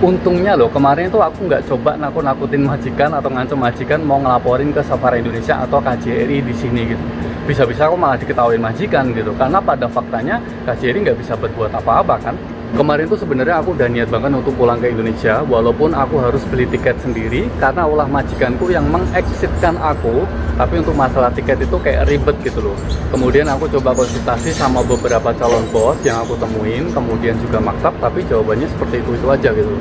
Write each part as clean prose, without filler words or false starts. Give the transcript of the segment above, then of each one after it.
Untungnya loh, kemarin itu aku nggak coba nakut-nakutin majikan atau ngancam majikan mau ngelaporin ke Safari Indonesia atau KJRI di sini gitu. Bisa-bisa aku malah diketawain majikan gitu, karena pada faktanya KJRI nggak bisa berbuat apa-apa kan. Kemarin tuh sebenarnya aku udah niat banget untuk pulang ke Indonesia, walaupun aku harus beli tiket sendiri karena ulah majikanku yang mengexitkan aku. Tapi untuk masalah tiket itu kayak ribet gitu loh. Kemudian aku coba konsultasi sama beberapa calon bos yang aku temuin, kemudian juga maktab, tapi jawabannya seperti itu aja gitu.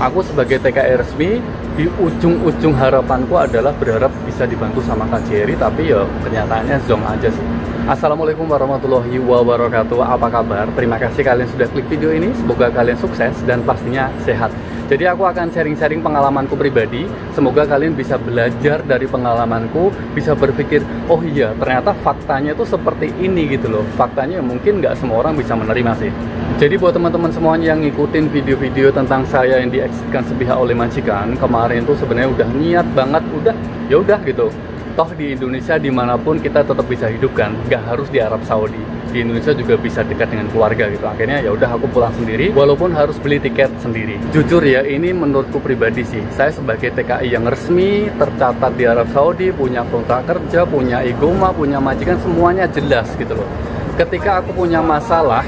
Aku sebagai TKI resmi, di ujung-ujung harapanku adalah berharap bisa dibantu sama KJRI, tapi ya kenyataannya zong aja sih. Assalamualaikum warahmatullahi wabarakatuh. Apa kabar? Terima kasih kalian sudah klik video ini. Semoga kalian sukses dan pastinya sehat. Jadi aku akan sharing-sharing pengalamanku pribadi. Semoga kalian bisa belajar dari pengalamanku, bisa berpikir, oh iya ternyata faktanya itu seperti ini gitu loh. Faktanya mungkin nggak semua orang bisa menerima sih. Jadi buat teman-teman semuanya yang ngikutin video-video tentang saya yang diexitkan sepihak oleh majikan, kemarin tuh sebenarnya udah niat banget, ya udah gitu. Toh di Indonesia dimanapun kita tetap bisa hidup kan, nggak harus di Arab Saudi. Di Indonesia juga bisa dekat dengan keluarga gitu. Akhirnya ya udah aku pulang sendiri, walaupun harus beli tiket sendiri. Jujur ya, ini menurutku pribadi sih. Saya sebagai TKI yang resmi, tercatat di Arab Saudi, punya kontrak kerja, punya igoma, punya majikan, semuanya jelas gitu loh. Ketika aku punya masalah,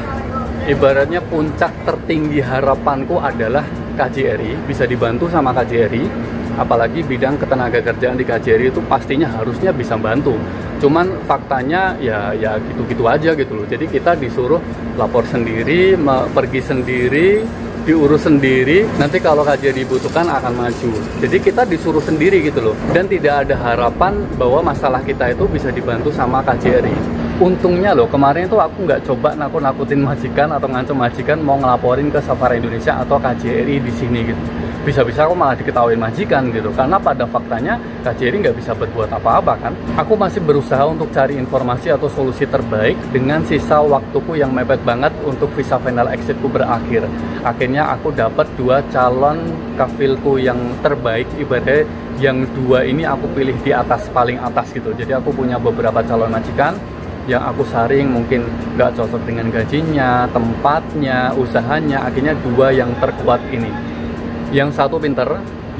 ibaratnya puncak tertinggi harapanku adalah KJRI, bisa dibantu sama KJRI. Apalagi bidang ketenaga kerjaan di KJRI itu pastinya harusnya bisa bantu. Cuman faktanya ya gitu-gitu aja gitu loh. Jadi kita disuruh lapor sendiri, pergi sendiri, diurus sendiri. Nanti kalau KJRI dibutuhkan akan maju. Jadi kita disuruh sendiri gitu loh. Dan tidak ada harapan bahwa masalah kita itu bisa dibantu sama KJRI. Untungnya loh, kemarin itu aku nggak coba nakut-nakutin majikan atau ngancam majikan mau ngelaporin ke Safari Indonesia atau KJRI di sini gitu. Bisa-bisa aku malah diketawain majikan gitu, karena pada faktanya KJRI nggak bisa berbuat apa-apa kan. Aku masih berusaha untuk cari informasi atau solusi terbaik dengan sisa waktuku yang mepet banget untuk visa final exitku berakhir. Akhirnya aku dapat 2 calon kafilku yang terbaik, ibaratnya yang 2 ini aku pilih di atas, paling atas gitu. Jadi aku punya beberapa calon majikan yang aku saring mungkin nggak cocok dengan gajinya, tempatnya, usahanya. Akhirnya 2 yang terkuat ini. Yang satu pinter,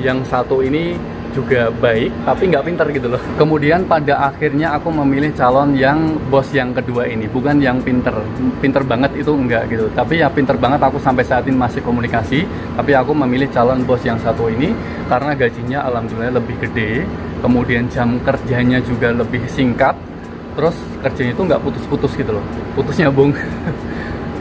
yang satu ini juga baik, tapi nggak pinter gitu loh. Kemudian pada akhirnya aku memilih calon yang bos yang kedua ini, bukan yang pinter banget itu enggak gitu. Tapi ya pinter banget aku sampai saat ini masih komunikasi. Tapi aku memilih calon bos yang satu ini karena gajinya alhamdulillah lebih gede, kemudian jam kerjanya juga lebih singkat, terus kerjanya itu nggak putus-putus gitu loh, putus nyambung.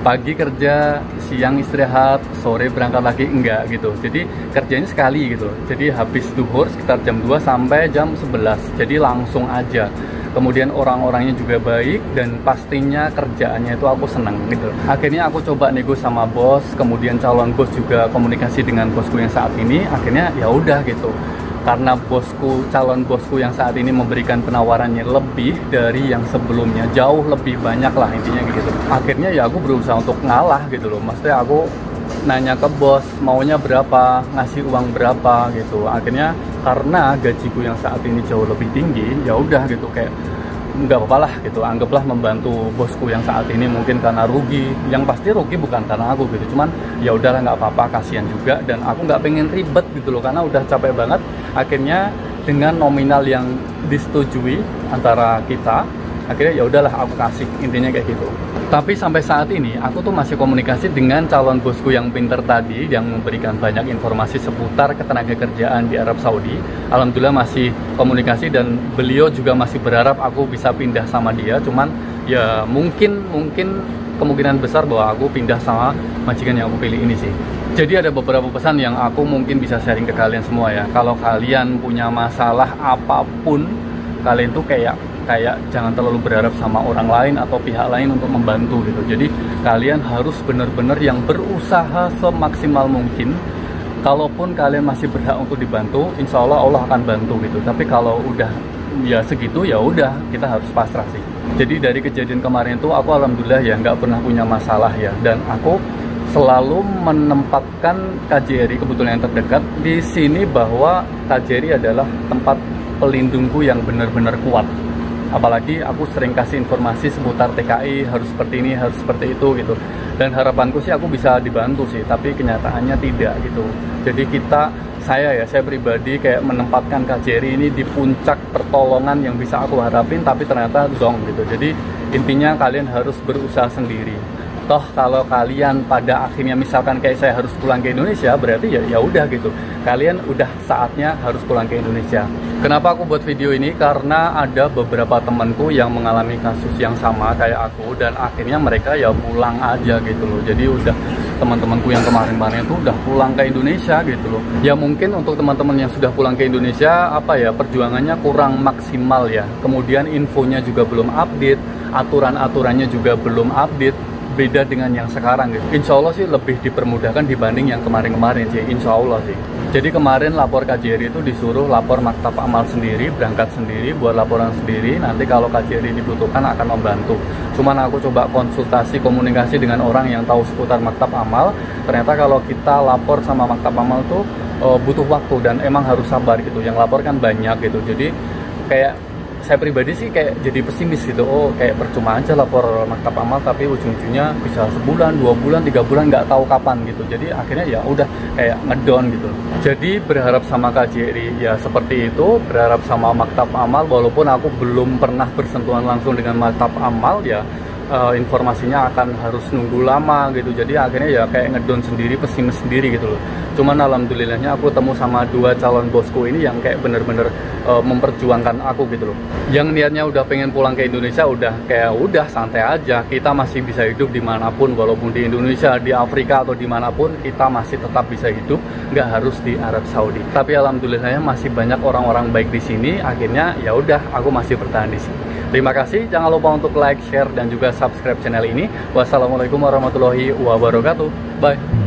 Pagi kerja, siang istirahat, sore berangkat lagi, enggak gitu. Jadi kerjanya sekali gitu. Jadi habis duhur sekitar jam 2 sampai jam 11. Jadi langsung aja. Kemudian orang-orangnya juga baik dan pastinya kerjaannya itu aku senang gitu. Akhirnya aku coba nego sama bos, kemudian calon bos juga komunikasi dengan bosku yang saat ini. Akhirnya ya udah gitu. Karena calon bosku yang saat ini memberikan penawarannya lebih dari yang sebelumnya, jauh lebih banyak lah intinya gitu. Akhirnya ya aku berusaha untuk ngalah gitu loh. Maksudnya aku nanya ke bos maunya berapa, ngasih uang berapa gitu. Akhirnya karena gajiku yang saat ini jauh lebih tinggi, ya udah gitu, kayak nggak apa-apa lah gitu, anggaplah membantu bosku yang saat ini mungkin karena rugi. Yang pasti rugi bukan karena aku gitu, cuman ya udahlah nggak apa-apa, kasihan juga. Dan aku nggak pengen ribet gitu loh, karena udah capek banget. Akhirnya dengan nominal yang disetujui antara kita, akhirnya ya udahlah aku kasih, intinya kayak gitu. Tapi sampai saat ini aku tuh masih komunikasi dengan calon bosku yang pinter tadi, yang memberikan banyak informasi seputar ketenagakerjaan di Arab Saudi. Alhamdulillah masih komunikasi dan beliau juga masih berharap aku bisa pindah sama dia. Cuman ya mungkin kemungkinan besar bahwa aku pindah sama majikan yang aku pilih ini sih. Jadi ada beberapa pesan yang aku mungkin bisa sharing ke kalian semua ya. Kalau kalian punya masalah apapun, kalian tuh kayak jangan terlalu berharap sama orang lain atau pihak lain untuk membantu gitu. Jadi kalian harus benar-benar yang berusaha semaksimal mungkin. Kalaupun kalian masih berhak untuk dibantu, insya Allah akan bantu gitu. Tapi kalau udah ya segitu, ya udah kita harus pasrah sih. Jadi dari kejadian kemarin itu aku alhamdulillah ya nggak pernah punya masalah ya. Dan aku selalu menempatkan KJRI kebetulan yang terdekat di sini, bahwa KJRI adalah tempat pelindungku yang benar-benar kuat. Apalagi aku sering kasih informasi seputar TKI, harus seperti ini, harus seperti itu gitu. Dan harapanku sih aku bisa dibantu sih, tapi kenyataannya tidak gitu. Jadi saya pribadi kayak menempatkan KJRI ini di puncak pertolongan yang bisa aku harapin, tapi ternyata zonk gitu. Jadi intinya kalian harus berusaha sendiri. Toh kalau kalian pada akhirnya misalkan kayak saya harus pulang ke Indonesia, berarti ya udah gitu. Kalian udah saatnya harus pulang ke Indonesia. Kenapa aku buat video ini? Karena ada beberapa temanku yang mengalami kasus yang sama kayak aku, dan akhirnya mereka ya pulang aja gitu loh. Jadi udah teman-temanku yang kemarin-kemarin itu udah pulang ke Indonesia gitu loh. Ya mungkin untuk teman-teman yang sudah pulang ke Indonesia, apa ya, perjuangannya kurang maksimal ya. Kemudian infonya juga belum update, aturan-aturannya juga belum update. Beda dengan yang sekarang gitu. Insya Allah sih lebih dipermudahkan dibanding yang kemarin-kemarin sih, insya Allah sih. Jadi kemarin lapor KJRI itu disuruh lapor maktab amal sendiri, berangkat sendiri, buat laporan sendiri. Nanti kalau KJRI dibutuhkan akan membantu. Cuman aku coba konsultasi, komunikasi dengan orang yang tahu seputar maktab amal. Ternyata kalau kita lapor sama maktab amal tuh butuh waktu dan emang harus sabar gitu. Yang lapor kan banyak gitu. Jadi kayak saya pribadi sih kayak jadi pesimis gitu. Oh, kayak percuma aja lapor maktab amal, tapi ujung-ujungnya bisa sebulan, 2 bulan, 3 bulan, nggak tahu kapan gitu. Jadi akhirnya ya udah kayak ngedown gitu. Jadi berharap sama KJRI ya seperti itu, berharap sama maktab amal, walaupun aku belum pernah bersentuhan langsung dengan maktab amal ya. Informasinya akan harus nunggu lama gitu. Jadi akhirnya ya kayak ngedown sendiri, pesimis sendiri gitu loh. Cuman alhamdulillahnya aku temu sama 2 calon bosku ini yang kayak bener-bener memperjuangkan aku gitu loh. Yang niatnya udah pengen pulang ke Indonesia udah santai aja. Kita masih bisa hidup dimanapun, walaupun di Indonesia, di Afrika atau dimanapun, kita masih tetap bisa hidup, nggak harus di Arab Saudi. Tapi alhamdulillahnya masih banyak orang-orang baik di sini. Akhirnya ya udah aku masih bertahan di sini. Terima kasih, jangan lupa untuk like, share, dan juga subscribe channel ini. Wassalamualaikum warahmatullahi wabarakatuh. Bye.